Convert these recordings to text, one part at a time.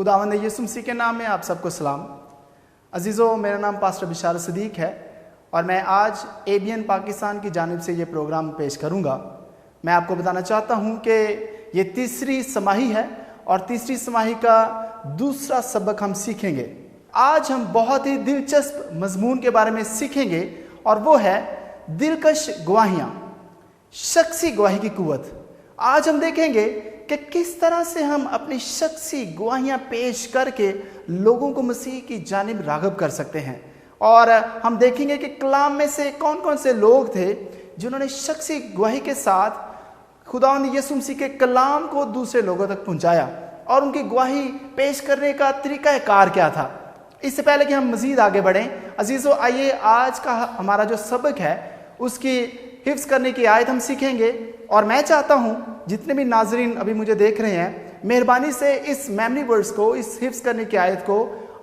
खुदावंद यीशु मसीह के नाम में आप सबको सलाम। अजीज़ों, मेरा नाम पास्टर बिशार सदीक है और मैं आज ABN पाकिस्तान की जानिब से ये प्रोग्राम पेश करूँगा। मैं आपको बताना चाहता हूँ कि ये तीसरी समाही है और तीसरी समाही का दूसरा सबक हम सीखेंगे। आज हम बहुत ही दिलचस्प मजमून के बारे में सीखेंगे और वो है दिलकश गवाहियाँ, शख्सी गवाही की कुव्वत। आज हम देखेंगे कि किस तरह से हम अपनी शख्सी गवाहियाँ पेश करके लोगों को मसीह की जानिब राग़िब कर सकते हैं। और हम देखेंगे कि कलाम में से कौन कौन से लोग थे जिन्होंने शख्सी गवाही के साथ खुदावंद यीशु मसीह के कलाम को दूसरे लोगों तक पहुंचाया और उनकी गवाही पेश करने का तरीका कार क्या था। इससे पहले कि हम मज़ीद आगे बढ़ें, अजीज़ों, आइए आज का हमारा जो सबक है उसकी हिफ्ज़ करने की आयत हम सीखेंगे। और मैं चाहता हूँ जितने भी नाजरीन अभी मुझे देख रहे हैं, मेहरबानी से इस मेमोरी वर्ड्स को, इस हिफ्ज़ करने की आयत को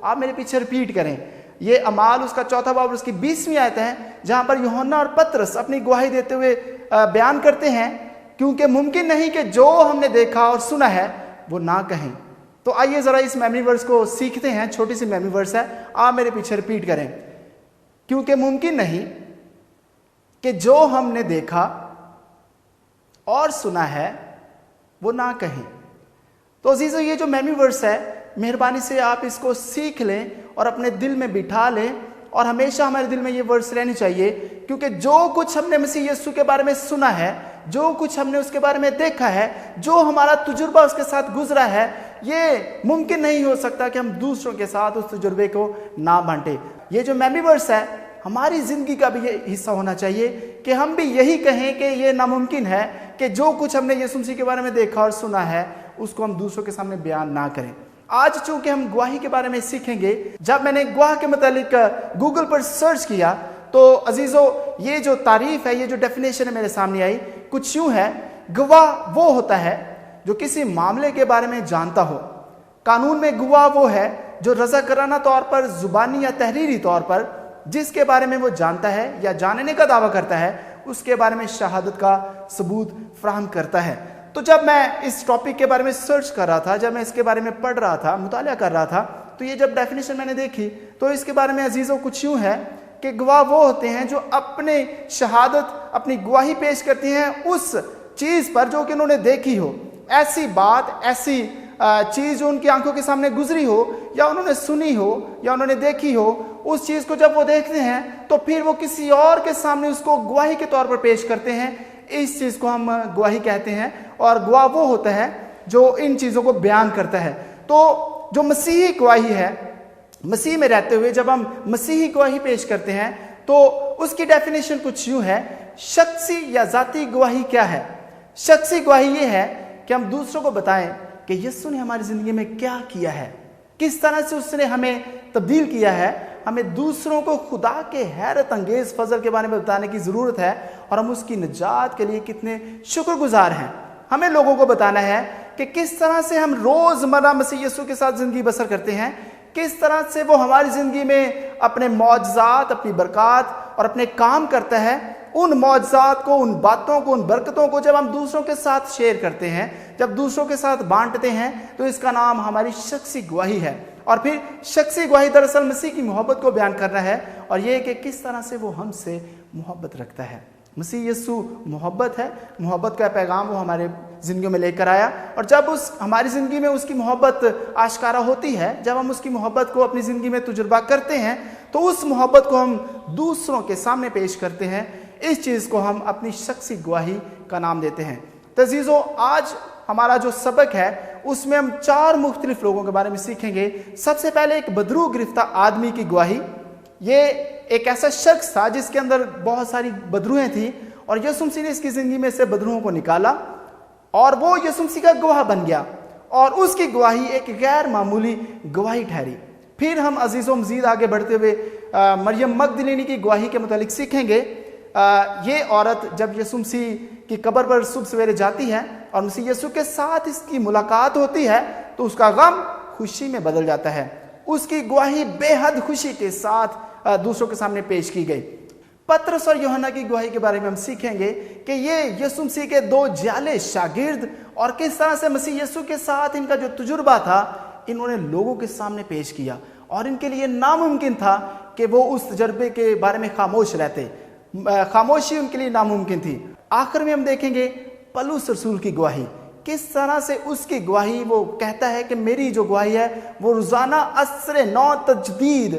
आप मेरे पीछे रिपीट करें। ये अमाल उसका 4 बाब उसकी 20वीं आयत है, जहाँ पर यूहन्ना और पतरस अपनी गवाही देते हुए बयान करते हैं, क्योंकि मुमकिन नहीं कि जो हमने देखा और सुना है वो ना कहें। तो आइए ज़रा इस मेमोरी वर्ड्स को सीखते हैं। छोटी सी मेमोरी वर्ड्स है, आप मेरे पीछे रिपीट करें। क्योंकि मुमकिन नहीं कि जो हमने देखा और सुना है वो ना कहें। तो अजीज़ों, ये जो मेमोरी वर्ड्स है, मेहरबानी से आप इसको सीख लें और अपने दिल में बिठा लें और हमेशा हमारे दिल में ये वर्ड्स रहने चाहिए, क्योंकि जो कुछ हमने मसीह यीशु के बारे में सुना है, जो कुछ हमने उसके बारे में देखा है, जो हमारा तजुर्बा उसके साथ गुजरा है, ये मुमकिन नहीं हो सकता कि हम दूसरों के साथ उस तजुर्बे को ना बांटें। ये जो मेमोरी वर्ड्स है हमारी ज़िंदगी का भी ये हिस्सा होना चाहिए कि हम भी यही कहें कि ये नामुमकिन है कि जो कुछ हमने यीशु मसीह के बारे में देखा और सुना है उसको हम दूसरों के सामने बयान ना करें। आज चूंकि हम गवाही के बारे में सीखेंगे, जब मैंने गवाह के मुतालिक गूगल पर सर्च किया तो अजीज़ों, ये जो तारीफ है, ये जो डेफिनेशन है मेरे सामने आई, कुछ यूँ है। गवाह वो होता है जो किसी मामले के बारे में जानता हो। कानून में गवाह वो है जो रज़ाकराना तौर पर, ज़ुबानी या तहरीरी तौर पर जिसके बारे में वो जानता है या जानने का दावा करता है, उसके बारे में शहादत का सबूत फराहम करता है। तो जब मैं इस टॉपिक के बारे में सर्च कर रहा था, जब मैं इसके बारे में पढ़ रहा था, मुतालिया कर रहा था, तो ये जब डेफिनेशन मैंने देखी तो इसके बारे में अजीज़ों कुछ यूँ है कि गवाह वो होते हैं जो अपने शहादत, अपनी गवाही पेश करती हैं उस चीज़ पर जो कि उन्होंने देखी हो। ऐसी बात, ऐसी चीज़ जो उनकी आंखों के सामने गुजरी हो या उन्होंने सुनी हो या उन्होंने देखी हो, उस चीज़ को जब वो देखते हैं तो फिर वो किसी और के सामने उसको गवाही के तौर पर पेश करते हैं। इस चीज़ को हम गवाही कहते हैं और गवाह वो होता है जो इन चीज़ों को बयान करता है। तो जो मसीही गवाही है, मसीह में रहते हुए जब हम मसीही गवाही पेश करते हैं तो उसकी डेफिनेशन कुछ यूँ है। शख्सी या ज़ाती गवाही क्या है? शख्सी गवाही ये है कि हम दूसरों को बताएं कि यीशु ने हमारी ज़िंदगी में क्या किया है, किस तरह से उसने हमें तब्दील किया है। हमें दूसरों को खुदा के हैरत अंगेज फजल के बारे में बताने की ज़रूरत है और हम उसकी निजात के लिए कितने शुक्रगुजार हैं। हमें लोगों को बताना है कि किस तरह से हम रोज़मर्रा मसीह यीशु के साथ ज़िंदगी बसर करते हैं, किस तरह से वो हमारी ज़िंदगी में अपने मौजज़ात, अपनी बरक़ात और अपने काम करता है। उन मौजज़ात को, उन बातों को, उन बरकतों को जब हम दूसरों के साथ शेयर करते हैं, जब दूसरों के साथ बांटते हैं, तो इसका नाम हमारी शख्सी गवाही है। और फिर शख्सी गवाही दरअसल मसीह की मोहब्बत को बयान करना है और ये कि किस तरह से वो हमसे मोहब्बत रखता है। मसीह यीशु मोहब्बत है, मोहब्बत का पैगाम वो हमारे ज़िंदगी में लेकर आया और जब उस हमारी ज़िंदगी में उसकी मोहब्बत आश्कारा होती है, जब हम उसकी मोहब्बत को अपनी ज़िंदगी में तजुर्बा करते हैं, तो उस मोहब्बत को हम दूसरों के सामने पेश करते हैं। इस चीज़ को हम अपनी शख्सी गवाही का नाम देते हैं। तो अजीज़ों, आज हमारा जो सबक है उसमें हम 4 मुख्तलिफ लोगों के बारे में सीखेंगे। सबसे पहले एक बदरू गिरफ्ता आदमी की गवाही। ये एक ऐसा शख्स था जिसके अंदर बहुत सारी बदरूएं थी और यीशु मसीह ने इसकी ज़िंदगी में से बदरूओं को निकाला और वो यीशु मसीह का गवाह बन गया और उसकी गवाही एक गैर मामूली गवाही ठहरी। फिर हम अजीज़ों मज़ीद आगे बढ़ते हुए मरियम मगदलीनी की गवाही के मुतालिक सीखेंगे। ये औरत जब यीशु मसीह की कब्र पर सुबह सवेरे जाती है और मसीह यीशु के साथ इसकी मुलाकात होती है तो उसका गम खुशी में बदल जाता है। उसकी गवाही बेहद खुशी के साथ दूसरों के सामने पेश की गई। पतरस और यूहन्ना की गवाही के बारे में हम सीखेंगे कि ये यीशु मसीह के 2 जाले शागिर्द और किस तरह से मसीह यीशु के साथ इनका जो तजुर्बा था, इन्होंने लोगों के सामने पेश किया और इनके लिए नामुमकिन था कि वो उस तजर्बे के बारे में खामोश रहते। खामोशी उनके लिए नामुमकिन थी। आखिर में हम देखेंगे पौलुस रसूल की गवाही, किस तरह से उसकी गवाही, वो कहता है कि मेरी जो गवाही है वो रोज़ाना असर नौ तजदीद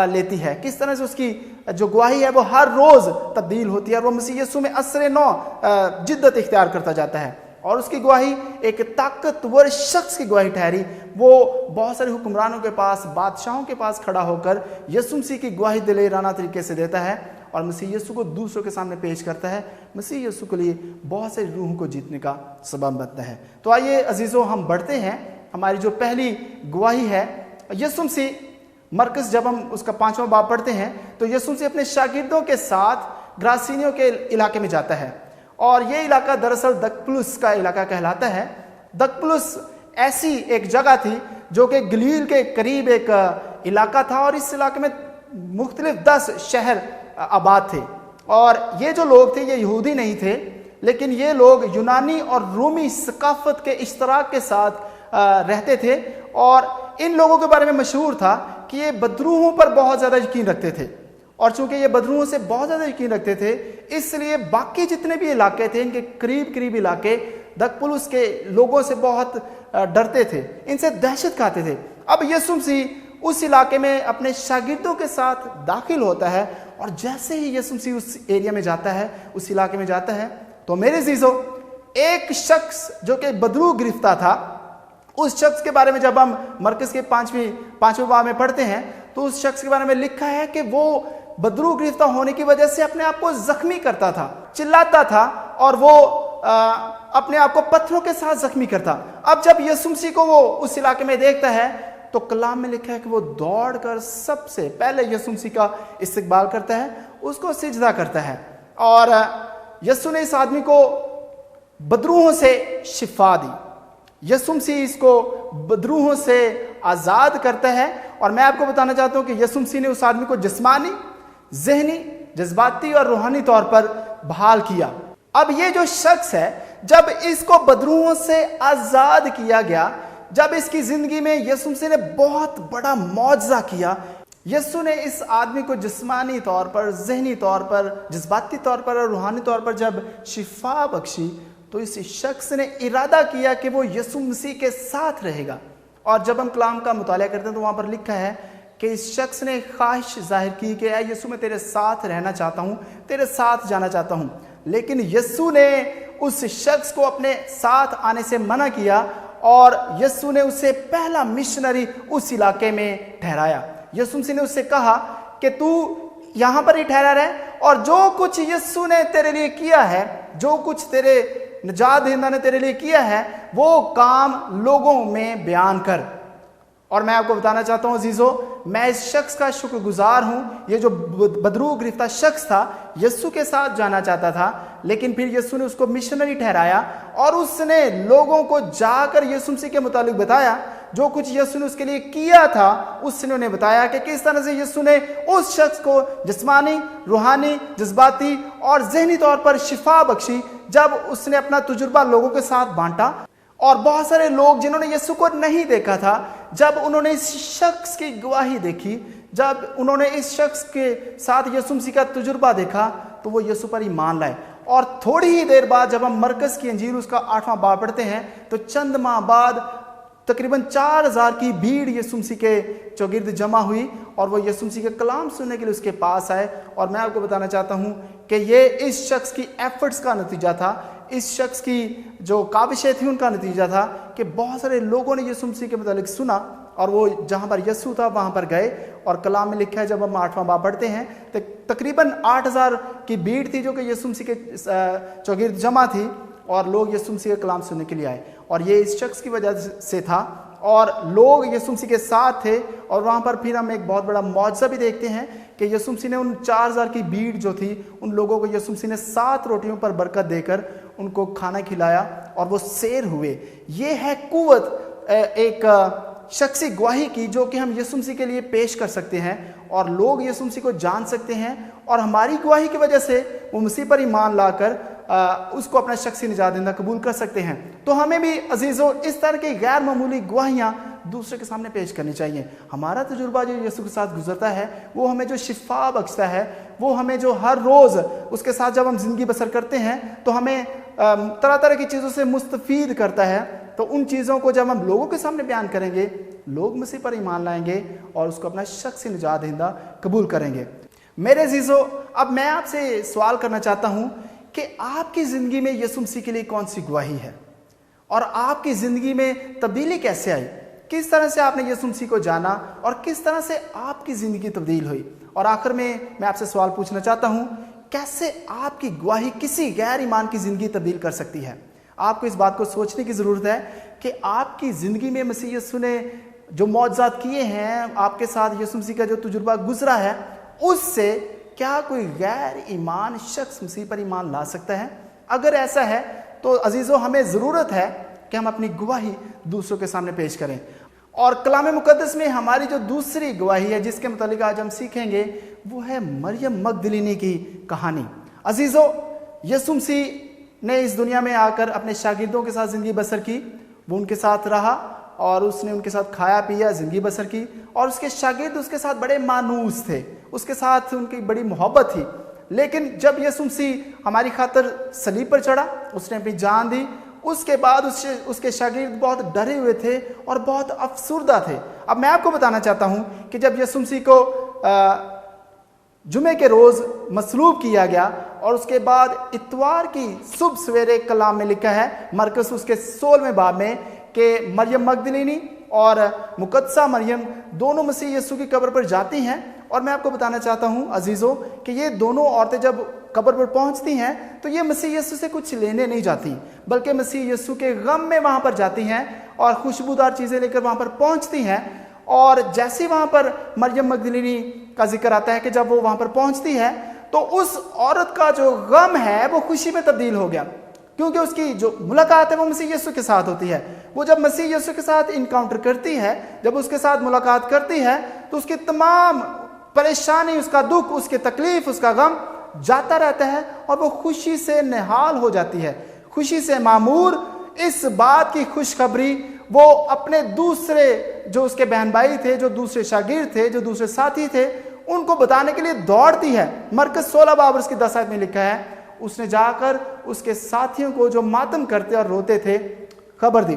लेती है। किस तरह से उसकी जो गवाही है वो हर रोज़ तब्दील होती है और वो मसीह यीशु में असर नौ जिद्दत इख्तियार करता जाता है। और उसकी गवाही एक ताकतवर शख्स की गवाही ठहरी। वो बहुत सारे हुक्मरानों के पास, बादशाहों के पास खड़ा होकर यीशु मसीह की गवाही दिलेराना तरीके से देता है और मसीह यीशु को दूसरों के सामने पेश करता है। मसीह यीशु के लिए बहुत सारी रूहों को जीतने का सबब बनता है। तो आइए अजीज़ों, हम बढ़ते हैं। हमारी जो पहली गवाही है, यीशु मसीह, मरकस जब हम उसका 5वां बाब पढ़ते हैं तो यीशु मसीह अपने शागिर्दों के साथ ग्रासीनियों के इलाके में जाता है और ये इलाका दरअसल दकपुलुस का इलाका कहलाता है। दकपुलुस ऐसी एक जगह थी जो कि गलील के करीब एक इलाका था और इस इलाके में मुख्तलिफ 10 शहर आबाद थे। और ये जो लोग थे ये यहूदी नहीं थे, लेकिन ये लोग यूनानी और रोमी सकाफत के इश्तराक के साथ रहते थे। और इन लोगों के बारे में मशहूर था कि ये बदरूहों पर बहुत ज़्यादा यकीन रखते थे और चूंकि ये बदरूहों से बहुत ज़्यादा यकीन रखते थे, इसलिए बाकी जितने भी इलाके थे, इनके करीब इलाके दकपुलुस के लोगों से बहुत डरते थे, इनसे दहशत खाते थे। अब यीशु मसीह उस इलाके में अपने शागिर्दों के साथ दाखिल होता है और जैसे ही यीशु मसीह उस एरिया में जाता है, उस इलाके में जाता है, तो मेरे अजीजों, एक शख्स जो कि बदरू गिरफ्ता था, उस शख्स के बारे में जब हम मरकस के 5वें बाब में पढ़ते हैं तो उस शख्स के बारे में लिखा है कि वो बदरू गिरफ्ता होने की वजह से अपने आप को जख्मी करता था, चिल्लाता था और वो अपने आप को पत्थरों के साथ जख्मी करता। अब जब यीशु मसीह को वो उस इलाके में देखता है तो कलाम में लिखा है कि वो दौड़कर सबसे पहले यीशु मसीह का इस्तकबाल करता है, उसको सिजदा करता है और यीशु ने इस आदमी को बदरूहों से शिफा दी। यीशु मसीह इसको बदरूहों से आज़ाद करता है और मैं आपको बताना चाहता हूं कि यीशु मसीह ने उस आदमी को जिस्मानी, ज़हनी, जज्बाती और रूहानी तौर पर बहाल किया। अब ये जो शख्स है, जब इसको बदरूहों से आज़ाद किया गया, जब इसकी ज़िंदगी में यीशु मसीह ने बहुत बड़ा मौजज़ा किया, यीशु ने इस आदमी को जिस्मानी तौर पर, ज़हनी तौर पर, जज्बाती तौर पर और रूहानी तौर पर जब शिफा बख्शी, तो इस शख्स ने इरादा किया कि वो यीशु मसीह के साथ रहेगा। और जब हम कलाम का मुताला करते हैं तो वहाँ पर लिखा है कि इस शख्स ने ख्वाहिश जाहिर की कि ऐ यीशु, मैं तेरे साथ रहना चाहता हूँ, तेरे साथ जाना चाहता हूँ। लेकिन यीशु ने उस शख्स को अपने साथ आने से मना किया और यीशु ने उसे पहला मिशनरी उस इलाके में ठहराया। यीशु मसीह ने उससे कहा कि तू यहाँ पर ही ठहरा रहे और जो कुछ यीशु ने तेरे लिए किया है, जो कुछ तेरे निजात दहिंदा ने तेरे लिए किया है, वो काम लोगों में बयान कर। और मैं आपको बताना चाहता हूं अजीजों, मैं इस शख्स का शुक्रगुजार हूं। ये जो बदरू गिरफ्तार शख्स था, यीशु के साथ जाना चाहता था, लेकिन फिर यीशु ने उसको मिशनरी ठहराया और उसने लोगों को जाकर यीशु मसीह के मुतालिक बताया। जो कुछ यीशु ने उसके लिए किया था उसने उन्हें बताया कि किस तरह से यीशु ने उस शख्स को जिस्मानी, रूहानी, जज्बाती और ज़हनी तौर पर शिफा बख्शी जब उसने अपना तजुर्बा लोगों के साथ बांटा। और बहुत सारे लोग जिन्होंने यीशु को नहीं देखा था, जब उन्होंने इस शख्स की गवाही देखी, जब उन्होंने इस शख्स के साथ यीशु मसीह का तजुर्बा देखा, तो वो यीशु पर ईमान लाए। और थोड़ी ही देर बाद जब हम मरकस की अंजील उसका 8वां बाब पढ़ते हैं तो चंद माह बाद तकरीबन 4000 की भीड़ यीशु मसीह के चौगिर्द जमा हुई और वो यीशु मसीह के कलाम सुनने के लिए उसके पास आए। और मैं आपको बताना चाहता हूँ कि ये इस शख्स की एफर्ट्स का नतीजा था, इस शख्स की जो काविशें थी उनका नतीजा था कि बहुत सारे लोगों ने यीशु मसीह के मुतालिक सुना और वो जहाँ पर यीशु था वहाँ पर गए। और कलाम में लिखा है, जब हम 8वां बाब पढ़ते हैं तो तकरीबन 8000 की भीड़ थी जो कि यीशु मसीह के चौगिर्द जमा थी और लोग यीशु मसीह का कलाम सुनने के लिए आए। और ये इस शख्स की वजह से था और लोग यीशु मसीह के साथ थे। और वहाँ पर फिर हम एक बहुत बड़ा मौजज़ा भी देखते हैं कि यीशु मसीह ने उन 4000 की भीड़ जो थी, उन लोगों को यीशु मसीह ने 7 रोटियों पर बरकत देकर उनको खाना खिलाया और वो सैर हुए। ये है कुव्वत एक शख्सी गवाही की जो कि हम यीशु मसीह के लिए पेश कर सकते हैं और लोग यीशु मसीह को जान सकते हैं और हमारी गवाही की वजह से वो मसीह पर ईमान लाकर उसको अपना शख्सी निजात देना कबूल कर सकते हैं। तो हमें भी अजीज़ों इस तरह की गैर मामूली गवाहियाँ दूसरे के सामने पेश करनी चाहिए। हमारा तजुर्बा जो यीशु के साथ गुजरता है वो हमें जो शिफा बख्शता है, वो हमें जो हर रोज़ उसके साथ जब हम ज़िंदगी बसर करते हैं तो हमें तरह तरह की चीज़ों से मुस्तफ़ीद करता है। तो उन चीज़ों को जब हम लोगों के सामने बयान करेंगे, लोग मसीह पर ईमान लाएंगे और उसको अपना शख्सी निजात दहिंदा कबूल करेंगे। मेरे अज़ीज़ों, अब मैं आपसे सवाल करना चाहता हूँ कि आपकी ज़िंदगी में यीशु मसीह के लिए कौन सी गवाही है और आपकी ज़िंदगी में तब्दीली कैसे आई? किस तरह से आपने यीशु मसीह को जाना और किस तरह से आपकी ज़िंदगी तब्दील हुई? और आखिर में मैं आपसे सवाल पूछना चाहता हूँ, कैसे आपकी गवाही किसी गैर ईमान की ज़िंदगी तब्दील कर सकती है? आपको इस बात को सोचने की ज़रूरत है कि आपकी ज़िंदगी में मसीह यीशु ने जो मौजज़ात किए हैं, आपके साथ यीशु मसीह का जो तजुर्बा गुजरा है, उससे क्या कोई गैर ईमान शख्स मसीह पर ईमान ला सकता है? अगर ऐसा है तो अजीज़ों, हमें ज़रूरत है कि हम अपनी गवाही दूसरों के सामने पेश करें। और कलाम मुक़द्दस में हमारी जो दूसरी गवाही है जिसके मुतालिक आज हम सीखेंगे, वो है मरियम मगदलीनी की कहानी। अजीज़ों, यीशु मसीह ने इस दुनिया में आकर अपने शागिर्दों के साथ ज़िंदगी बसर की। वो उनके साथ रहा और उसने उनके साथ खाया पिया, ज़िंदगी बसर की। और उसके शागिर्द उसके साथ बड़े मानूस थे, उसके साथ उनकी बड़ी मोहब्बत थी। लेकिन जब यीशु मसीह हमारी खातिर सलीब पर चढ़ा, उसने अपनी जान दी, उसके बाद उसके शागिर्द बहुत डरे हुए थे और बहुत अफसुर्दा थे। अब मैं आपको बताना चाहता हूँ कि जब यीशु मसीह को जुमे के रोज़ मसलूब किया गया और उसके बाद इतवार की सुबह सवेरे कलाम में लिखा है, मरकस उसके 16वें बाब में, कि मरियम मगदलीनी और मुकद्दसा मरियम दोनों मसीह यीशु की कब्र पर जाती हैं। और मैं आपको बताना चाहता हूँ अजीज़ों कि ये दोनों औरतें जब कब्र पर पहुँचती हैं तो ये मसीह यीशु से कुछ लेने नहीं जाती, बल्कि मसीह यीशु के गम में वहाँ पर जाती हैं और खुशबूदार चीज़ें लेकर वहाँ पर पहुँचती हैं। और जैसे वहाँ पर मरियम मगदलीनी का जिक्र आता है कि जब वो वहाँ पर पहुँचती है तो उस औरत का जो गम है वो खुशी में तब्दील हो गया, क्योंकि उसकी जो मुलाकात है वो मसीह यीशु के साथ होती है। वो जब मसीह यीशु के साथ इनकाउंटर करती है, जब उसके साथ मुलाकात करती है, तो उसकी तमाम परेशानी, उसका दुख, उसकी तकलीफ, उसका गम जाता रहता है और वो खुशी से निहाल हो जाती है, खुशी से मामूर। इस बात की खुशखबरी वो अपने दूसरे जो उसके बहन भाई थे, जो दूसरे शागिर्द थे, जो दूसरे साथी थे, उनको बताने के लिए दौड़ती है। मरकस 16 बाब उसकी 10 आयत में लिखा है, उसने जाकर उसके साथियों को जो मातम करते और रोते थे खबर दी।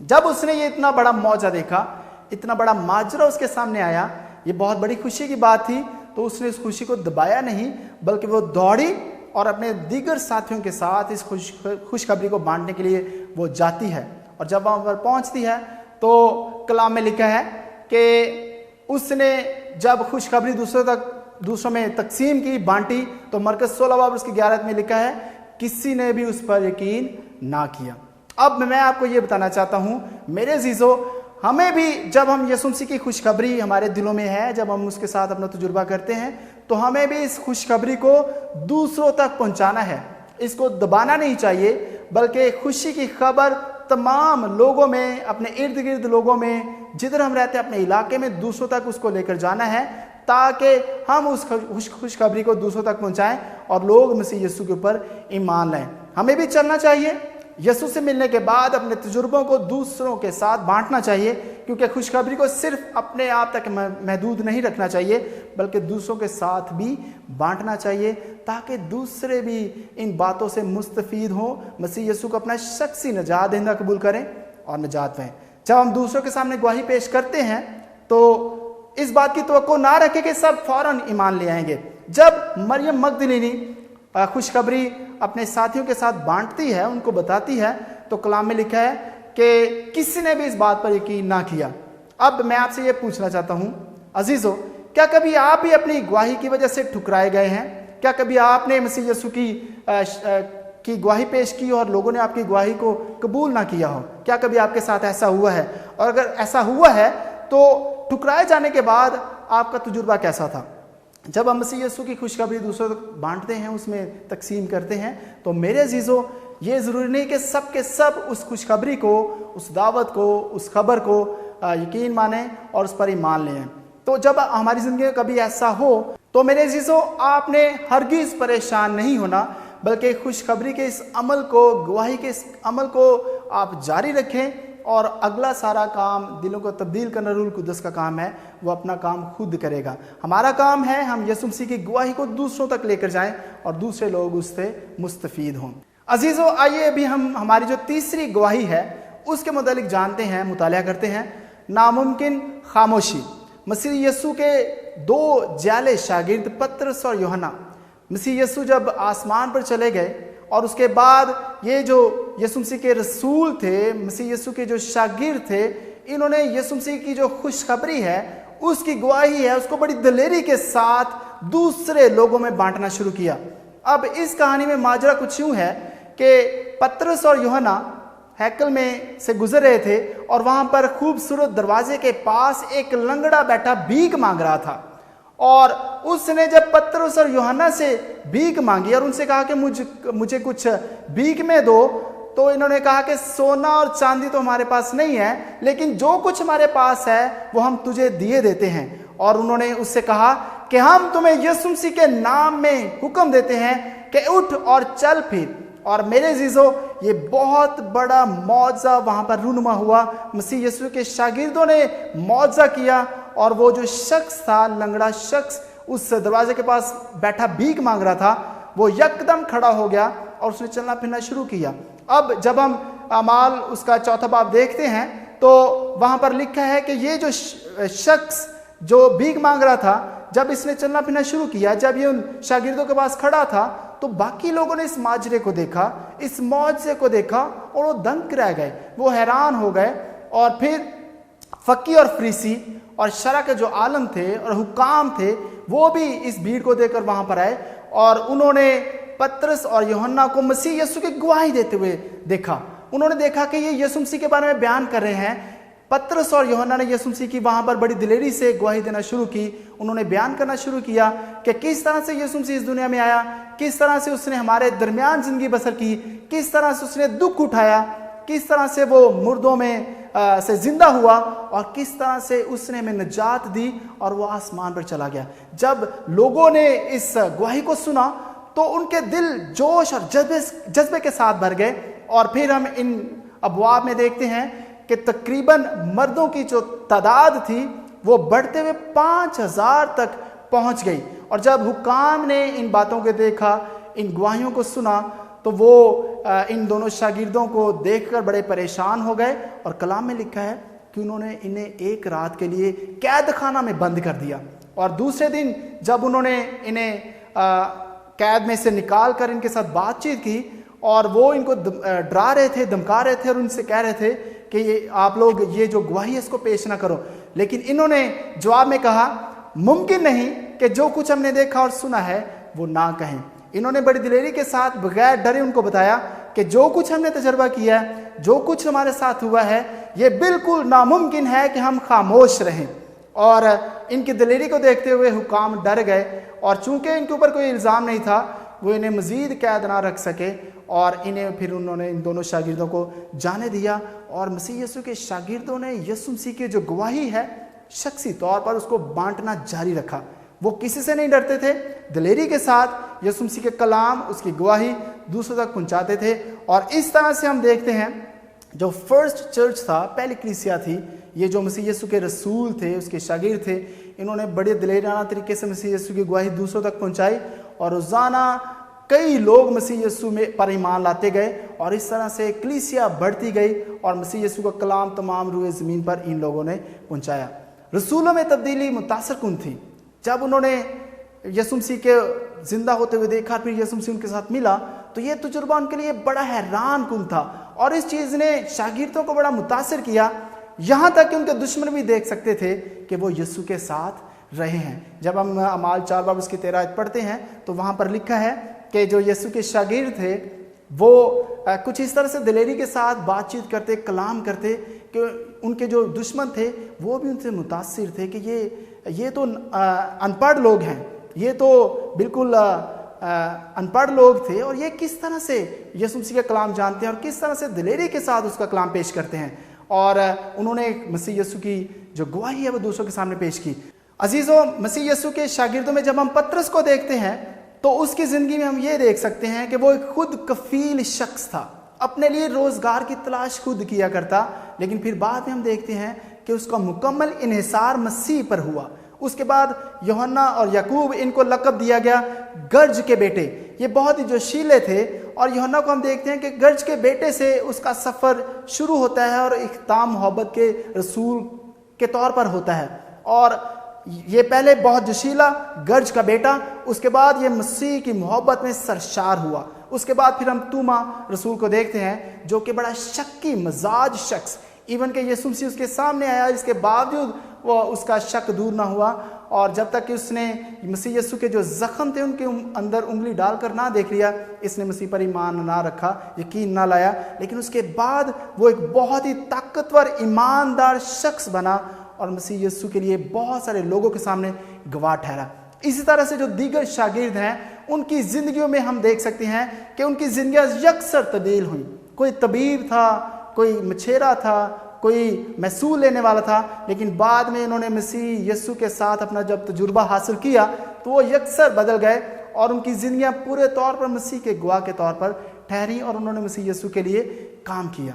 जब उसने ये इतना बड़ा मौजा देखा, इतना बड़ा माजरा उसके सामने आया, ये बहुत बड़ी खुशी की बात थी, तो उसने इस खुशी को दबाया नहीं, बल्कि वो दौड़ी और अपने दीगर साथियों के साथ इस खुशखबरी को बांटने के लिए वो जाती है। और जब वहाँ पर पहुँचती है तो कलाम में लिखा है कि उसने जब खुशखबरी दूसरों में तकसीम की, बांटी, तो मरकस 16 बाब उसकी 11 में लिखा है, किसी ने भी उस पर यकीन ना किया। अब मैं आपको ये बताना चाहता हूँ मेरे अजीज़ों, हमें भी जब हम यीशु मसीह की खुशखबरी हमारे दिलों में है, जब हम उसके साथ अपना तजुर्बा करते हैं, तो हमें भी इस खुशखबरी को दूसरों तक पहुँचाना है। इसको दबाना नहीं चाहिए, बल्कि खुशी की खबर तमाम लोगों में, अपने इर्द गिर्द लोगों में, जिधर हम रहते हैं अपने इलाके में, दूसरों तक उसको लेकर जाना है, ताकि हम उस खुशखबरी को दूसरों तक पहुंचाएं और लोग मसीह यीशु के ऊपर ईमान लाएं। हमें भी चलना चाहिए, यीशु से मिलने के बाद अपने तजुर्बों को दूसरों के साथ बांटना चाहिए, क्योंकि खुशखबरी को सिर्फ अपने आप तक महदूद नहीं रखना चाहिए, बल्कि दूसरों के साथ भी बांटना चाहिए, ताकि दूसरे भी इन बातों से मुस्तफ़ीद हों, मसीह यीशु को अपना शख्सी निजात दहिंदा कबूल करें और निजात पाएं। जब हम दूसरों के सामने गवाही पेश करते हैं तो इस बात की तवक्को ना रखें कि सब फौरन ईमान ले आएंगे। जब मरियम मगदलीनी खुशखबरी अपने साथियों के साथ बांटती है, उनको बताती है, तो कलाम में लिखा है कि किसी ने भी इस बात पर यकीन ना किया। अब मैं आपसे ये पूछना चाहता हूँ अजीज़ों, क्या कभी आप भी अपनी गवाही की वजह से ठुकराए गए हैं? क्या कभी आपने मसीह यीशु की गवाही पेश की और लोगों ने आपकी गवाही को कबूल ना किया हो? क्या कभी आपके साथ ऐसा हुआ है? और अगर ऐसा हुआ है तो ठुकराए जाने के बाद आपका तजुर्बा कैसा था? जब हम मसीह यीशु की खुशखबरी दूसरों तक बांटते हैं, उसमें तकसीम करते हैं, तो मेरे अजीज़ों, ये ज़रूरी नहीं कि सब के सब उस खुशखबरी को, उस दावत को, उस खबर को यकीन माने और उस पर ईमान लें। तो जब हमारी ज़िंदगी में कभी ऐसा हो तो मेरे अजीज़ों, आपने हरगिज़ परेशान नहीं होना, बल्कि खुशखबरी के इस अमल को, गवाही के इस अमल को आप जारी रखें اور اگلا سارا کام دلوں کو تبدیل کرنا روح القدس کا کام ہے، وہ اپنا کام خود کرے گا۔ ہمارا کام ہے ہم یسوع مسیح کی گواہی کو دوسروں تک لے کر جائیں اور دوسرے لوگ اس سے مستفید ہوں۔ عزیزو، آئیے ابھی ہم ہماری جو تیسری گواہی ہے اس کے متعلق جانتے ہیں، مطالعہ کرتے ہیں۔ ناممکن خاموشی۔ مسیح یسوع کے دو جعلی شاگرد پطرس اور یوحنا، مسیح یسوع جب آسمان پر چلے گئے اور اس کے بعد یہ جو یسوع مسیح کے رسول تھے، مسیح یسوع کے جو شاگرد تھے، انہوں نے یسوع مسیح کی جو خوشخبری ہے، اس کی گواہی ہے، اس کو بڑی دلیری کے ساتھ دوسرے لوگوں میں بانٹنا شروع کیا۔ اب اس کہانی میں ماجرا کچھ یوں ہے کہ پطرس اور یوحنا ہیکل میں سے گزر رہے تھے اور وہاں پر خوبصورت دروازے کے پاس ایک لنگڑا بیٹھا بھیک مانگ رہا تھا، اور اس نے جب پطرس اور یوحنا سے بھیک مانگی اور ان سے کہا کہ مجھے کچھ بھیک میں دو، تو انہوں نے کہا کہ سونا اور چاندی تو ہمارے پاس نہیں ہے، لیکن جو کچھ ہمارے پاس ہے وہ ہم تجھے دیے دیتے ہیں۔ اور انہوں نے اس سے کہا کہ ہم تمہیں یسوع مسیح کے نام میں حکم دیتے ہیں کہ اٹھ اور چل پھر۔ اور میرے عزیزو، یہ بہت بڑا معجزہ وہاں پر رونما ہوا۔ مسیح یسوع کے شاگردوں نے معجزہ کیا اور وہ جو شخص تھا، لنگڑا شخص اس دروازے کے پاس بیٹھا بھیک مانگ رہا تھا، وہ یکدم کھڑا ہو گیا اور اس نے چلنا پھرنا شروع کیا۔ اب جب ہم اعمال اس کا 4 باب دیکھتے ہیں تو وہاں پر لکھا ہے کہ یہ جو شخص جو بھیک مانگ رہا تھا، جب اس نے چلنا پھرنا شروع کیا، جب یہ ان شاگردوں کے پاس کھڑا تھا، تو باقی لوگوں نے اس ماجرے کو دیکھا، اس معجزے کو دیکھا اور وہ دنگ رہ گئے، وہ حیران ہو گئے۔ اور پھر فقی اور فریسی اور شرع کے جو عالم تھے اور حکام تھے، وہ بھی اس بھیڑ کو دیکھ کر وہاں پر آئے اور انہوں نے پطرس اور یوحنا کو مسیح یسوع کی گواہی دیتے ہوئے دیکھا۔ انہوں نے دیکھا کہ یہ یسوع مسیح کے بارے میں بیان کر رہے ہیں۔ پطرس اور یوحنا نے یسوع مسیح کی وہاں پر بڑی دلیری سے گواہی دینا شروع کی۔ انہوں نے بیان کرنا شروع کیا کہ کس طرح سے یسوع مسیح اس دنیا میں آیا، کس طرح سے اس نے ہمارے درمیان زندگی بسر کی، کس طرح سے اس نے دکھ اٹھایا، کس طرح سے وہ مردوں میں سے زندہ ہوا، اور کس طرح سے اس نے ہمیں نجات دی اور وہ آسمان پر چلا گیا۔ جب لوگوں نے اس گواہی کو سنا تو ان کے دل جوش اور جذبے کے ساتھ بھر گئے۔ اور پھر ہم ان ابواب میں دیکھتے ہیں کہ تقریباً مردوں کی جو تعداد تھی وہ بڑھتے ہوئے 5000 تک پہنچ گئی۔ اور جب حکام نے ان باتوں کو دیکھا، ان گواہیوں کو سنا، تو وہ ان دونوں شاگردوں کو دیکھ کر بڑے پریشان ہو گئے، اور کلام میں لکھا ہے کہ انہوں نے انہیں ایک رات کے لیے قید خانہ میں بند کر دیا، اور دوسرے دن جب انہوں نے انہیں قید میں سے نکال کر ان کے ساتھ بات چیت کی، اور وہ ان کو ڈرا رہے تھے، دھمکا رہے تھے، اور ان سے کہہ رہے تھے کہ یہ آپ لوگ یہ جو گواہی ہے اس کو پیش نہ کرو، لیکن انہوں نے جواب میں کہا ممکن نہیں کہ جو کچھ ہم نے دیکھا اور سنا ہے وہ نہ کہیں۔ انہوں نے بڑی دلیری کے ساتھ بغیر ڈرے ان کو بتایا کہ جو کچھ ہم نے تجربہ کیا ہے، جو کچھ ہمارے ساتھ ہوا ہے، یہ بالکل ناممکن ہے کہ ہم خاموش رہیں۔ اور ان کی دلیری کو دیکھتے ہوئے حکام ڈر گئے، اور چونکہ ان کے اوپر کوئی الزام نہیں تھا، وہ انہیں مزید قید نہ رکھ سکے، اور پھر انہوں نے ان دونوں شاگردوں کو جانے دیا۔ اور مسیح یسوع کے شاگردوں نے یسوع مسیح کی جو گواہی ہے شخصی طور پر اس کو بانٹنا جاری رکھا۔ وہ کسی سے نہیں ڈرتے تھے، دلیری کے ساتھ یسوع مسیح کے کلام، اس کی گواہی دوسروں تک پہنچاتے تھے۔ اور اس طرح سے ہم دیکھتے ہیں جو فرسٹ چرچ تھا، پہلی کلیسیا تھی، یہ جو مسیح یسوع کے رسول تھے، اس کے شاگرد تھے، انہوں نے بڑے دلیرانہ طریقے سے مسیح یسوع کی گواہی دوسروں تک پہنچائی، اور روزانہ کئی لوگ مسیح یسوع میں پر ایمان لاتے گئے، اور اس طرح سے کلیسیا بڑھتی گئی، اور مسیح یسوع کا کلام تمام روئے زمین پر ان لوگوں نے پہنچایا۔ رسولوں میں تبدیلی متاثر کن تھی۔ جب انہوں نے یسوع مسیح کے زندہ ہوتے ہوئے دیکھا، پھر یسوع مسیح ان کے ساتھ ملا، تو یہ تجربہ ان کے لیے بڑا حیران کن تھا، اور اس چیز نے شاگردوں کو بڑا متاثر کیا، یہاں تک کہ ان کے دشمن بھی دیکھ سکتے تھے کہ وہ یسوع کے ساتھ رہے ہیں۔ جب ہم اعمال 4 باب اس کی 13 آیت پڑھتے ہیں تو وہاں پر لکھا ہے کہ جو یسوع کے شاگرد تھے وہ کچھ اس طرح سے دلیری کے ساتھ بات چیت کرتے، کلام کرتے، کہ ان کے جو دشمن تھے وہ بھی ان سے متاثر تھے کہ یہ تو ان پڑھ لوگ ہیں، یہ تو بالکل ان پڑھ لوگ تھے، اور یہ کس طرح سے یسوع مسیح کا کلام جانتے ہیں اور کس طرح سے دلیری کے ساتھ اس کا کلام پیش کرتے ہیں۔ اور انہوں نے مسیح یسوع کی جو گواہی ہے وہ دوسروں کے سامنے پیش کی۔ عزیزوں، مسیح یسوع کے شاگردوں میں جب ہم پطرس کو دیکھتے ہیں تو اس کی زندگی میں ہم یہ دیکھ سکتے ہیں کہ وہ ایک خود کفیل شخص تھا، اپنے لیے روزگار کی تلاش خود کیا کرتا، لیکن پھر بعد میں ہم دیکھتے ہیں کہ اس کا مکمل انحصار مسیح پر ہوا۔ اس کے بعد یوحنا اور یعقوب ان کو لقب دیا گیا گرج کے بیٹے۔ یہ بہت ہی جوشیلے تھے، اور یوحنا کو ہم دیکھتے ہیں کہ گرج کے بیٹے سے اس کا سفر شروع ہوتا ہے اور اختتام محبت کے رسول کے طور پر ہوتا ہے۔ اور یہ پہلے بہت جوشیلا گرج کا بیٹا، اس کے بعد یہ مسیح کی محبت میں سرشار ہوا۔ اس کے بعد پھر ہم توما رسول کو دیکھتے ہیں جو کہ بڑا شکی مزاج شخص، ایون کہ یسوع مسیح اس کے سامنے آیا، اس کے باوجود وہ اس کا شک دور نہ ہوا، اور جب تک کہ اس نے مسیح یسوع کے جو زخم تھے ان کے اندر انگلی ڈال کر نہ دیکھ لیا، اس نے مسیح پر ایمان نہ رکھا، یقین نہ لایا۔ لیکن اس کے بعد وہ ایک بہت ہی طاقتور ایماندار شخص بنا اور مسیح یسوع کے لیے بہت سارے لوگوں کے سامنے گواہ ٹھہرا۔ اسی طرح سے جو دیگر شاگرد ہیں ان کی زندگیوں میں ہم دیکھ سکتے ہیں کہ ان کی زندگیاں یکسر تبدیل ہوئیں۔ کوئی طبیب تھا، کوئی مچھیرا تھا، کوئی محصول لینے والا تھا، لیکن بعد میں انہوں نے مسیح یسوع کے ساتھ اپنا جب تجربہ حاصل کیا تو وہ یکسر بدل گئے، اور ان کی زندگیاں پورے طور پر مسیح کے گواہ کے طور پر ٹھہری، اور انہوں نے مسیح یسوع کے لیے کام کیا۔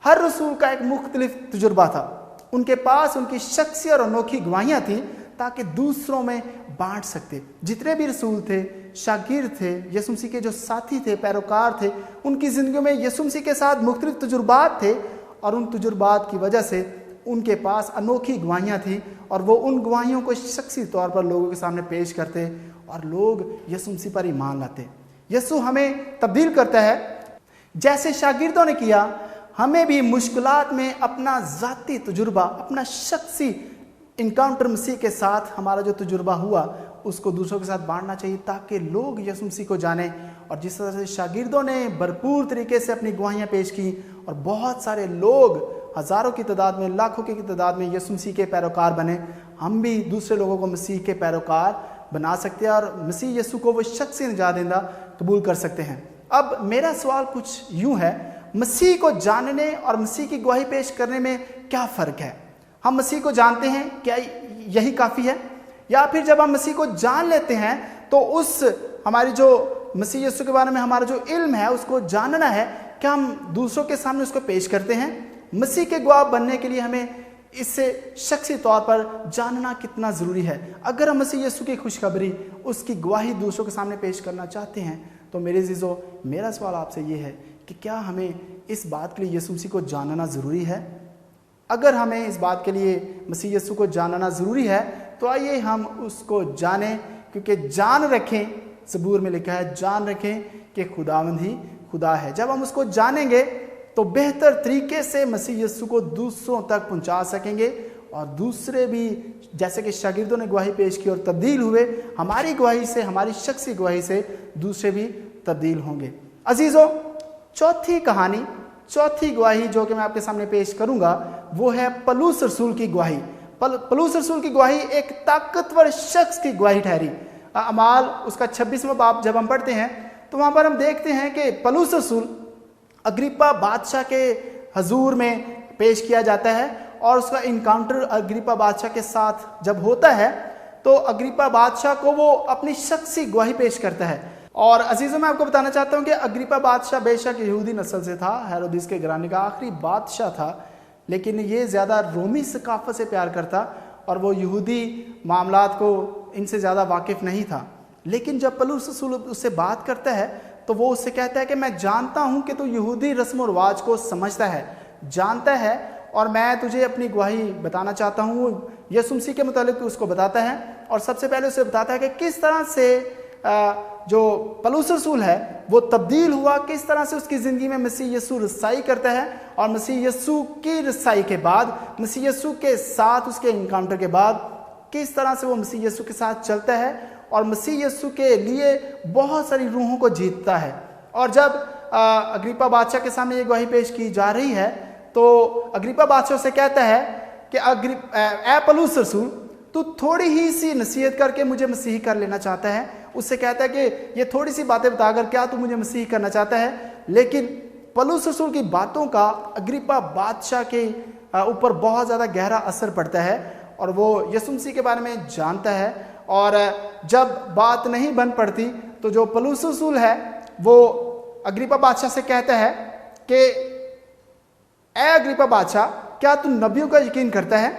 ہر رسول کا ایک مختلف تجربہ تھا، ان کے پاس ان کی شخصی اور انوکھی گواہیاں تھیں تاکہ دوسروں میں بانٹ سکتے۔ جتنے بھی رسول تھے، شاگرد تھے، یسوع مسیح کے جو ساتھی تھے، پیروکار تھے، ان کی زندگیوں میں یسوع مسیح کے ساتھ مختلف تجربات تھے، اور ان تجربات کی وجہ سے ان کے پاس انوکھی گواہیاں تھیں، اور وہ ان گواہیوں کو شخصی طور پر لوگوں کے سامنے پیش کرتے اور لوگ یسوع مسیح پر ایمان لاتے۔ یسوع ہمیں تبدیل کرتا ہے جیسے شاگردوں نے کیا۔ ہمیں بھی مشکلات میں اپنا ذاتی تجربہ، اپنا شخصی انکاؤنٹر مسیح کے ساتھ ہمارا جو تجربہ ہوا اس کو دوسروں کے ساتھ بانٹنا چاہیے تاکہ لوگ یسوع مسیح کو جانیں۔ اور جس طرح سے شاگردوں نے بھرپور طریقے سے اپنی گواہیاں پیش کی اور بہت سارے لوگ ہزاروں کی تعداد میں، لاکھوں کی تعداد میں یسوع مسیح کے پیروکار بنے، ہم بھی دوسرے لوگوں کو مسیح کے پیروکار بنا سکتے ہیں اور مسیح یسوع کو وہ شخصی نجات دہندہ قبول کر سکتے ہیں۔ اب میرا سوال کچھ یوں ہے، مسیح کو جاننے اور مسیح کی گواہی پیش کرنے میں کیا فرق ہے؟ ہم مسیح کو جانتے ہیں، کیا یہی کافی ہے؟ یا پھر جب ہم مسیح کو جان لیتے ہیں تو اس ہماری جو مسیح یسوع کے بارے میں ہمارا جو علم ہے اس کو جاننا ہے، کیا ہم دوسروں کے سامنے اس کو پیش کرتے ہیں؟ مسیح کے گواہ بننے کے لیے ہمیں اس سے شخصی طور پر جاننا کتنا ضروری ہے۔ اگر ہم مسیح یسوع کی خوشخبری، اس کی گواہی دوسروں کے سامنے پیش کرنا چاہتے ہیں تو میرے عزیزو، میرا سوال آپ سے یہ ہے کہ کیا ہمیں اس بات کے لیے یسوع مسیح کو جاننا ضروری ہے؟ اگر ہمیں اس بات کے لیے مسیح یسوع کو جاننا ضروری ہے تو آئیے ہم اس کو جانیں، کیونکہ جان رکھیں، زبور میں لکھا ہے جان رکھیں کہ خداوند ہی خدا ہے۔ جب ہم اس کو جانیں گے تو بہتر طریقے سے مسیح یسوع کو دوسروں تک پہنچا سکیں گے، اور دوسرے بھی جیسے کہ شاگردوں نے گواہی پیش کی اور تبدیل ہوئے، ہماری گواہی سے، ہماری شخصی گواہی سے دوسرے بھی تبدیل ہوں گے۔ عزیزو، چوتھی کہانی، چوتھی گواہی جو کہ میں آپ کے سامنے پیش کروں گا وہ ہے پولس رسول کی گواہی۔ پولس رسول کی گواہی ایک طاقتور شخص کی گواہی ٹھہری۔ اعمال اس کا 26واں باب جب ہم پڑھتے ہیں تو وہاں پر ہم دیکھتے ہیں کہ پولس رسول اگریپا بادشاہ کے حضور میں پیش کیا جاتا ہے، اور اس کا انکاؤنٹر اگریپا بادشاہ کے ساتھ جب ہوتا ہے تو اگریپا بادشاہ کو وہ اپنی شخصی گواہی پیش کرتا ہے۔ اور عزیزوں، میں آپ کو بتانا چاہتا ہوں کہ اگریپا بادشاہ بے شک یہودی نسل سے تھا، ہیرودیس کے گھرانے کا آخری بادشاہ تھا، لیکن یہ زیادہ رومی ثقافت سے پیار کرتا اور وہ یہودی معاملات کو ان سے زیادہ واقف نہیں تھا۔ لیکن جب پولس رسول اس سے بات کرتا ہے تو وہ اس سے کہتا ہے کہ میں جانتا ہوں کہ تو یہودی رسم و رواج کو سمجھتا ہے، جانتا ہے، اور میں تجھے اپنی گواہی بتانا چاہتا ہوں۔ یسوع مسیح کے متعلق اس کو بتاتا ہے، اور سب سے پہلے اسے بتاتا ہے کہ کس طرح سے جو پولس رسول ہے وہ تبدیل ہوا، کس طرح سے اس کی زندگی میں مسیح یسوع رسائی کرتا ہے، اور مسیح یسوع کی رسائی کے بعد، مسیح یسوع کے ساتھ اس کے انکاؤنٹر کے بعد کس طرح سے وہ مسیح یسوع کے ساتھ چلتا ہے اور مسیح یسوع کے لیے بہت ساری روحوں کو جیتتا ہے۔ اور جب اگریپا بادشاہ کے سامنے یہ گواہی پیش کی جا رہی ہے تو اگریپا بادشاہ سے کہتا ہے کہ اے پولس رسول، تو تھوڑی ہی سی نصیحت کر کے مجھے مسیحی کر لینا چاہتا ہے۔ اس سے کہتا ہے کہ یہ تھوڑی سی باتیں بتا کر کیا تو مجھے مسیحی کرنا چاہتا ہے؟ لیکن پولس رسول کی باتوں کا اگریپا بادشاہ کے اوپر بہت زیادہ گہرا اثر پڑتا ہے، اور وہ یسوع مسیح کے بارے میں جانتا ہے۔ اور جب بات نہیں بن پڑتی تو جو پولس رسول ہے وہ اگریپا بادشاہ سے کہتا ہے کہ اے اگریپا بادشاہ، क्या तू नबियों का यकीन करता है?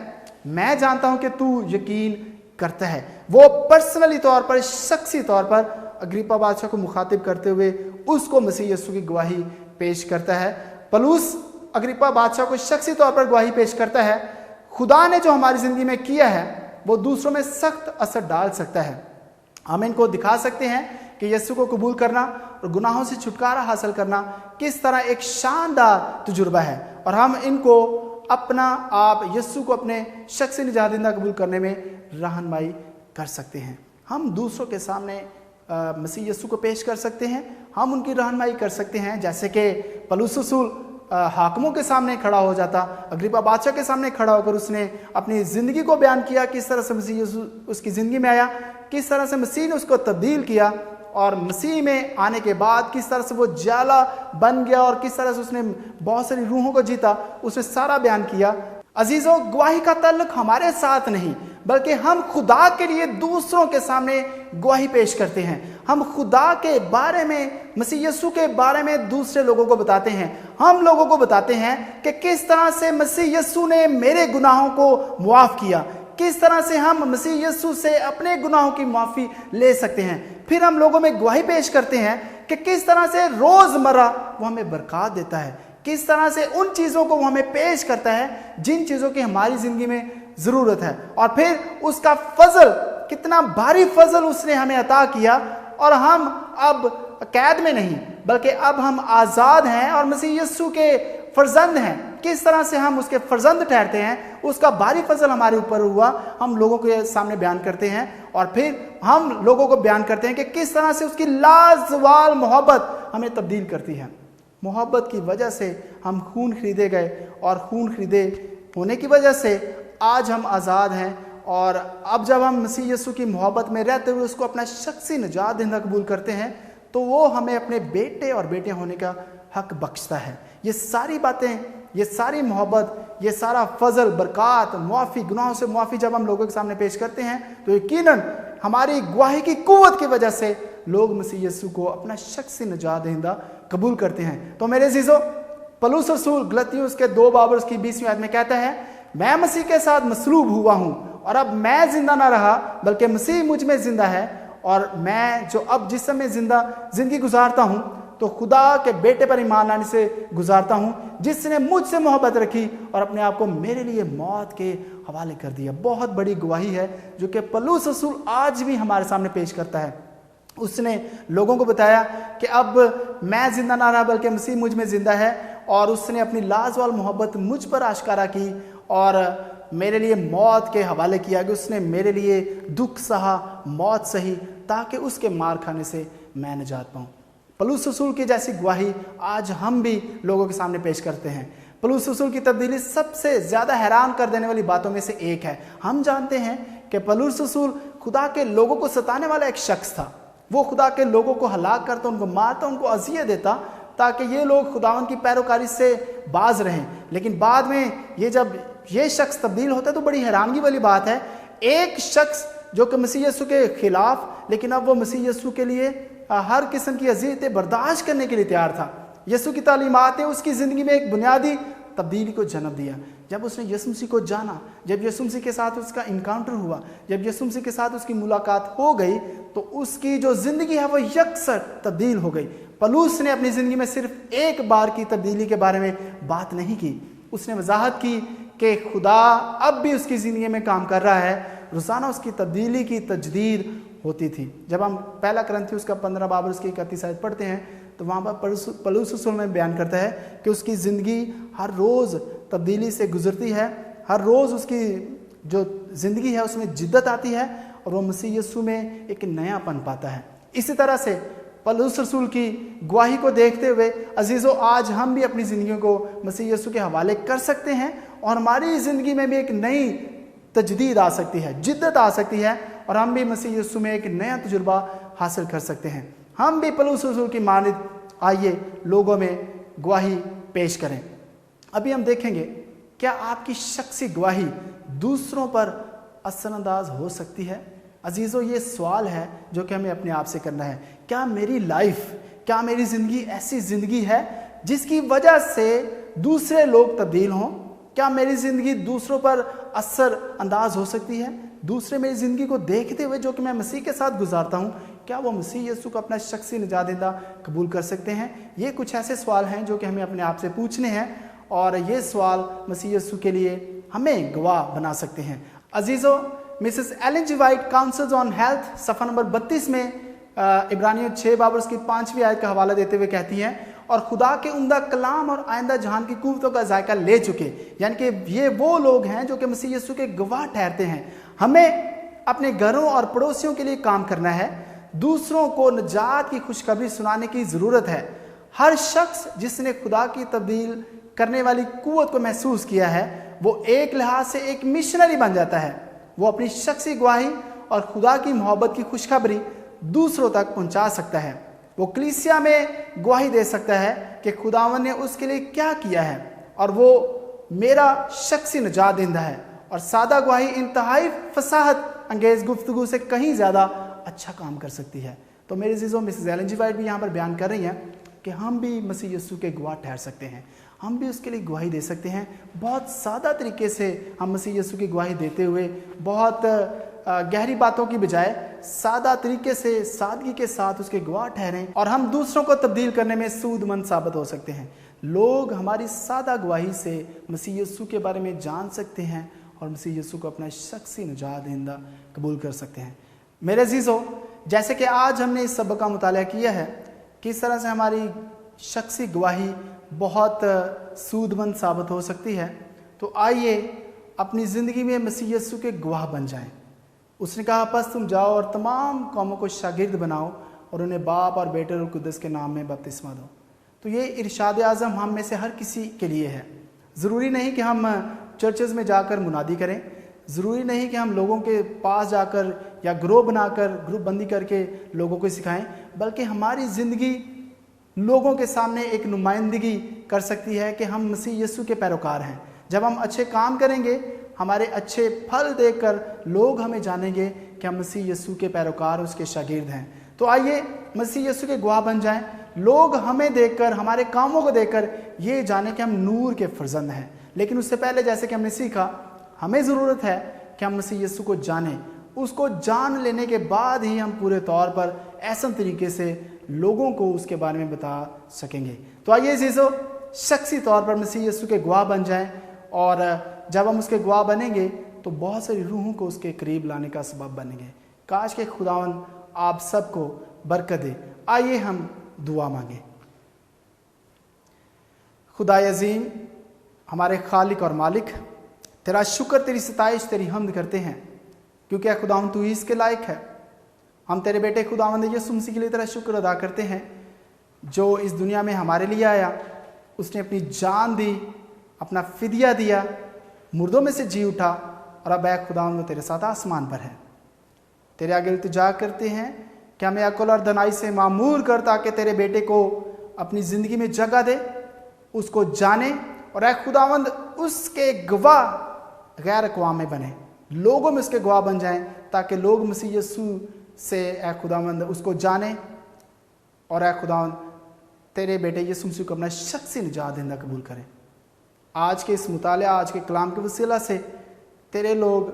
मैं जानता हूं कि तू यकीन करता है। वो पर्सनली तौर पर, शख्सी तौर पर अग्रिप्पा बादशाह को मुखातिब करते हुए उसको मसीह यीशु की गवाही पेश करता है। पौलुस अग्रिप्पा बादशाह को शख्सी तौर पर गवाही पेश करता है, खुदा ने जो हमारी जिंदगी में किया है वो दूसरों में सख्त असर डाल सकता है। हम इनको दिखा सकते हैं कि यीशु को कबूल करना और गुनाहों से छुटकारा हासिल करना किस तरह एक शानदार तजुर्बा है, और हम इनको अपना आप यीशु को अपने शख्सी निजात दहिंदा कबूल करने में रहनुमाई कर सकते हैं। हम दूसरों के सामने मसीह यीशु को पेश कर सकते हैं, हम उनकी रहनुमाई कर सकते हैं। जैसे कि पौलुस रसूल हाकिमों के सामने खड़ा हो जाता, अग्रिप्पा बादशाह के सामने खड़ा होकर उसने अपनी ज़िंदगी को बयान किया, किस तरह से मसीह यीशु उसकी ज़िंदगी में आया, किस तरह से मसीह ने उसको तब्दील किया, और मसीह में आने के बाद किस तरह से वो जाला बन गया और किस तरह से उसने बहुत सारी रूहों को जीता, उसने सारा बयान किया। अजीज़ों, गवाही का ताल्लुक हमारे साथ नहीं, बल्कि हम खुदा के लिए दूसरों के सामने गवाही पेश करते हैं। हम खुदा के बारे में, मसीह यीशु के बारे में दूसरे लोगों को बताते हैं। हम लोगों को बताते हैं कि किस तरह से मसीह यीशु ने मेरे गुनाहों को मुआफ़ किया, किस तरह से हम मसीह यीशु से अपने गुनाहों की माफ़ी ले सकते हैं। फिर हम लोगों में गवाही पेश करते हैं कि किस तरह से रोज़मर्रा वो हमें बरकत देता है, किस तरह से उन चीज़ों को वो हमें पेश करता है जिन चीज़ों की हमारी ज़िंदगी में ज़रूरत है, और फिर उसका फजल, कितना भारी फजल उसने हमें अता किया, और हम अब कैद में नहीं बल्कि अब हम आज़ाद हैं और मसीह यीशु के फर्जंद हैं। किस तरह से हम उसके फर्जंद ठहरते हैं, उसका भारी फजल हमारे ऊपर हुआ, हम लोगों के सामने बयान करते हैं, और फिर हम लोगों को बयान करते हैं कि किस तरह से उसकी लाजवाल मोहब्बत हमें तब्दील करती है। मोहब्बत की वजह से हम खून खरीदे गए, और खून खरीदे होने की वजह से आज हम आज़ाद हैं। और अब जब हम मसीह यीशु की मोहब्बत में रहते हुए उसको अपना शख्सी निजात दहिंदा कबूल करते हैं, तो वो हमें अपने बेटे और बेटियां होने का हक बख्शता है। ये सारी बातें, ये सारी मोहब्बत, ये सारा फजल, बरकत, मुआफ़ी, गुनाहों से मुआफ़ी जब हम लोगों के सामने पेश करते हैं, तो यकीनन हमारी गवाही की कुव्वत की वजह से लोग मसीह यीशु को अपना शख्सी निजात दहिंदा कबूल करते हैं। तो मेरे अज़ीज़ों, पौलुस रसूल गलतियों उसके 2 बाब उसकी 20वीं आयत में कहता है, मैं मसीह के साथ मसलूब हुआ हूँ, और अब मैं जिंदा ना रहा बल्कि मसीह मुझ में जिंदा है, और मैं जो अब जिस समय जिंदगी गुजारता हूँ तो खुदा के बेटे पर ईमान लाने से गुजारता हूँ, जिसने मुझसे मोहब्बत रखी और अपने आप को मेरे लिए मौत के हवाले कर दिया। बहुत बड़ी गवाही है जो कि पौलुस रसूल आज भी हमारे सामने पेश करता है। उसने लोगों को बताया कि अब मैं जिंदा ना रहा बल्कि मसीह मुझ में जिंदा है, और उसने अपनी लाजवाल मोहब्बत मुझ पर आश्कारा की और मेरे लिए मौत के हवाले किया कि उसने मेरे लिए दुख सहा, मौत सही, ताकि उसके मार खाने से मैं निजात पाऊँ। पौलुस रसूल की जैसी गवाही आज हम भी लोगों के सामने पेश करते हैं। पौलुस रसूल की तब्दीली सबसे ज़्यादा हैरान कर देने वाली बातों में से एक है। हम जानते हैं कि पौलुस रसूल खुदा के लोगों को सताने वाला एक शख्स था। वो खुदा के लोगों को हलाक करता, उनको मारता, उनको अज़ियत देता, ताकि ये लोग खुदावन की पैरोकारी से बाज रहें। लेकिन बाद में जब ये शख्स तब्दील होता है तो बड़ी हैरानगी वाली बात है, एक शख्स जो कि मसीह यीशु के खिलाफ, लेकिन अब वो मसीह यीशु के लिए हर किस्म की अज़ियतें बर्दाश्त करने के लिए तैयार था। यीशु की तालीमात ने उसकी ज़िंदगी में एक बुनियादी तब्दीली को जन्म दिया। जब उसने यीशु मसीह को जाना, जब यीशु मसीह के साथ उसका इनकाउंटर हुआ, जब यीशु मसीह के साथ उसकी मुलाकात हो गई, तो उसकी जो ज़िंदगी है वो यकसर तब्दील हो गई। पौलुस ने अपनी ज़िंदगी में सिर्फ एक बार की तब्दीली के बारे में बात नहीं की, उसने वजाहत की कि खुदा अब भी उसकी ज़िंदगी में काम कर रहा है। रोज़ाना उसकी तब्दीली की तजदीद होती थी। जब हम पहला करंथियुस उसका 15 बाब उसकी 31 आयत पढ़ते हैं तो वहाँ पर पौलुस रसूल में बयान करता है कि उसकी ज़िंदगी हर रोज़ तब्दीली से गुजरती है, हर रोज़ उसकी जो ज़िंदगी है उसमें जिद्दत आती है और वो मसीह यीशु में एक नयापन पाता है। इसी तरह से पौलुस रसूल की गवाही को देखते हुए अजीज़ों, आज हम भी अपनी ज़िंदगियों को मसीह यीशु के हवाले कर सकते हैं और हमारी ज़िंदगी में भी एक नई तजदीद आ सकती है, जिद्दत आ सकती है और हम भी मसीह यीशु में एक नया तजुर्बा हासिल कर सकते हैं। हम भी पौलुस रसूल की मानिद आइए लोगों में गवाही पेश करें। अभी हम देखेंगे क्या आपकी शख्सी गवाही दूसरों पर असरअंदाज हो सकती है। अजीज़ों, ये सवाल है जो कि हमें अपने आप से करना है। क्या मेरी लाइफ, क्या मेरी ज़िंदगी ऐसी ज़िंदगी है जिसकी वजह से दूसरे लोग तब्दील हों? क्या मेरी ज़िंदगी दूसरों पर असर अंदाज हो सकती है? दूसरे मेरी ज़िंदगी को देखते हुए जो कि मैं मसीह के साथ गुजारता हूँ, क्या वो मसीह यीशु को अपना शख्सी निजात देंदा कबूल कर सकते हैं? ये कुछ ऐसे सवाल हैं जो कि हमें अपने आप से पूछने हैं, और ये सवाल मसीह यीशु के लिए हमें गवाह बना सकते हैं। अजीज़ों, Mrs Ellen G White counsels on health सफ़ा नंबर 32 में इब्रानियों 6 बाब उसकी 5वीं आयत का हवाला देते हुए कहती हैं, और खुदा के उम्दा कलाम और आइंदा जहान की कुव्वतों का जायका ले चुके, यानी कि ये वो लोग हैं जो कि मसीह यीशु के गवाह ठहरते हैं। हमें अपने घरों और पड़ोसियों के लिए काम करना है, दूसरों को निजात की खुशखबरी सुनाने की ज़रूरत है। हर शख्स जिसने खुदा की तब्दील करने वाली कुव्वत को महसूस किया है, वो एक लिहाज से एक मिशनरी बन जाता है। वो अपनी शख्सी गवाही और खुदा की मोहब्बत की खुशखबरी दूसरों तक पहुंचा सकता है। वो कलीसिया में गवाही दे सकता है कि खुदावन ने उसके लिए क्या किया है, और वो मेरा शख्सी निजात देंदा है। और सादा गवाही इंतहाई फसाहत अंगेज गुफ्तगू से कहीं ज़्यादा अच्छा काम कर सकती है। तो मेरे अज़ीज़ों, मिसेस एलन जी वाइट भी यहाँ पर बयान कर रही हैं कि हम भी मसीह यीशु के गवाह ठहर सकते हैं, हम भी उसके लिए गवाही दे सकते हैं। बहुत सादा तरीके से हम मसीह यीशु की गवाही देते हुए, बहुत गहरी बातों की बजाय सादा तरीके से, सादगी के साथ उसके गवाह ठहरें, और हम दूसरों को तब्दील करने में सूदमंद साबित हो सकते हैं। लोग हमारी सादा गवाही से मसीह यीशु के बारे में जान सकते हैं और मसीह यीशु को अपना शख्सी निजात देंदा कबूल कर सकते हैं। मेरे अज़ीज़ों, जैसे कि आज हमने इस सबक का मुताला किया है, किस तरह से हमारी शख्सी गवाही बहुत सूदमंद साबित हो सकती है, तो आइए अपनी ज़िंदगी में मसीह यीशु के गवाह बन जाएं। उसने कहा, बस तुम जाओ और तमाम कौमों को शागिर्द बनाओ और उन्हें बाप और बेटे और कुद्दस के नाम में बपतिस्मा दो। तो ये इरशाद आज़म हम में से हर किसी के लिए है। ज़रूरी नहीं कि हम चर्चेज़ में जाकर मुनादी करें, ज़रूरी नहीं कि हम लोगों के पास जाकर या ग्रोह बनाकर, ग्रुप बंदी करके लोगों को सिखाएं, बल्कि हमारी ज़िंदगी लोगों के सामने एक नुमाइंदगी कर सकती है कि हम मसीह यीशु के पैरोकार हैं। जब हम अच्छे काम करेंगे, हमारे अच्छे फल देखकर लोग हमें जानेंगे कि हम मसीह यीशु के पैरोकार, उसके शागिर्द हैं। तो आइए मसीह यीशु के गवाह बन जाएं। लोग हमें देखकर, हमारे कामों को देखकर ये जाने कि हम नूर के फर्जंद हैं। लेकिन उससे पहले, जैसे कि हमने सीखा, हमें ज़रूरत है कि हम मसीह यीशु को जानें। उसको जान लेने के बाद ही हम पूरे तौर पर ऐसा तरीके से लोगों को उसके बारे में बता सकेंगे। तो आइए अज़ीज़ों, शख्सी तौर पर मसीह यीशु के गवाह बन जाएं, और जब हम उसके गवाह बनेंगे तो बहुत सारी रूहों को उसके करीब लाने का सबब बनेंगे। काश के खुदावन आप सबको बरकत दे। आइए हम दुआ मांगे। खुदा अज़ीम, हमारे खालिक और मालिक, तेरा शुक्र, तेरी सताइश, तेरी हम्द करते हैं, क्योंकि खुदावन तू ही इसके लायक है। हम तेरे बेटे खुदावंद यीशु मसीह के लिए तेरा शुक्र अदा करते हैं, जो इस दुनिया में हमारे लिए आया। उसने अपनी जान दी, अपना फिदिया दिया, मुर्दों में से जी उठा, और अब ऐ खुदावंद वो तेरे साथ आसमान पर है। तेरे आगे इल्तिजा करते हैं कि हमें अक्ल और दनाई से मामूर कर, ताकि तेरे बेटे को अपनी ज़िंदगी में जगह दे, उसको जाने, और ऐ खुदावंद उसके गवाह गैर अक़वाम में बने, लोगों में उसके गवाह बन जाएं, ताकि लोग मसीह यीशु से ऐ खुदावंद उसको जाने, और ऐ खुदावंद तेरे बेटे यीशु मसीह को अपना शख्सी निजात देंदा कबूल करें। आज के इस मुताले, आज के कलाम के वसीला से तेरे लोग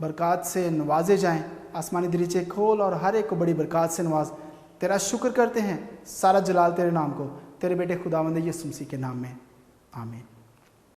बरक़ात से नवाजे जाएं। आसमानी दरीचे खोल और हर एक को बड़ी बरक़ात से नवाज। तेरा शुक्र करते हैं, सारा जलाल तेरे नाम को, तेरे बेटे खुदावंद यीशु मसीह के नाम में, आमीन।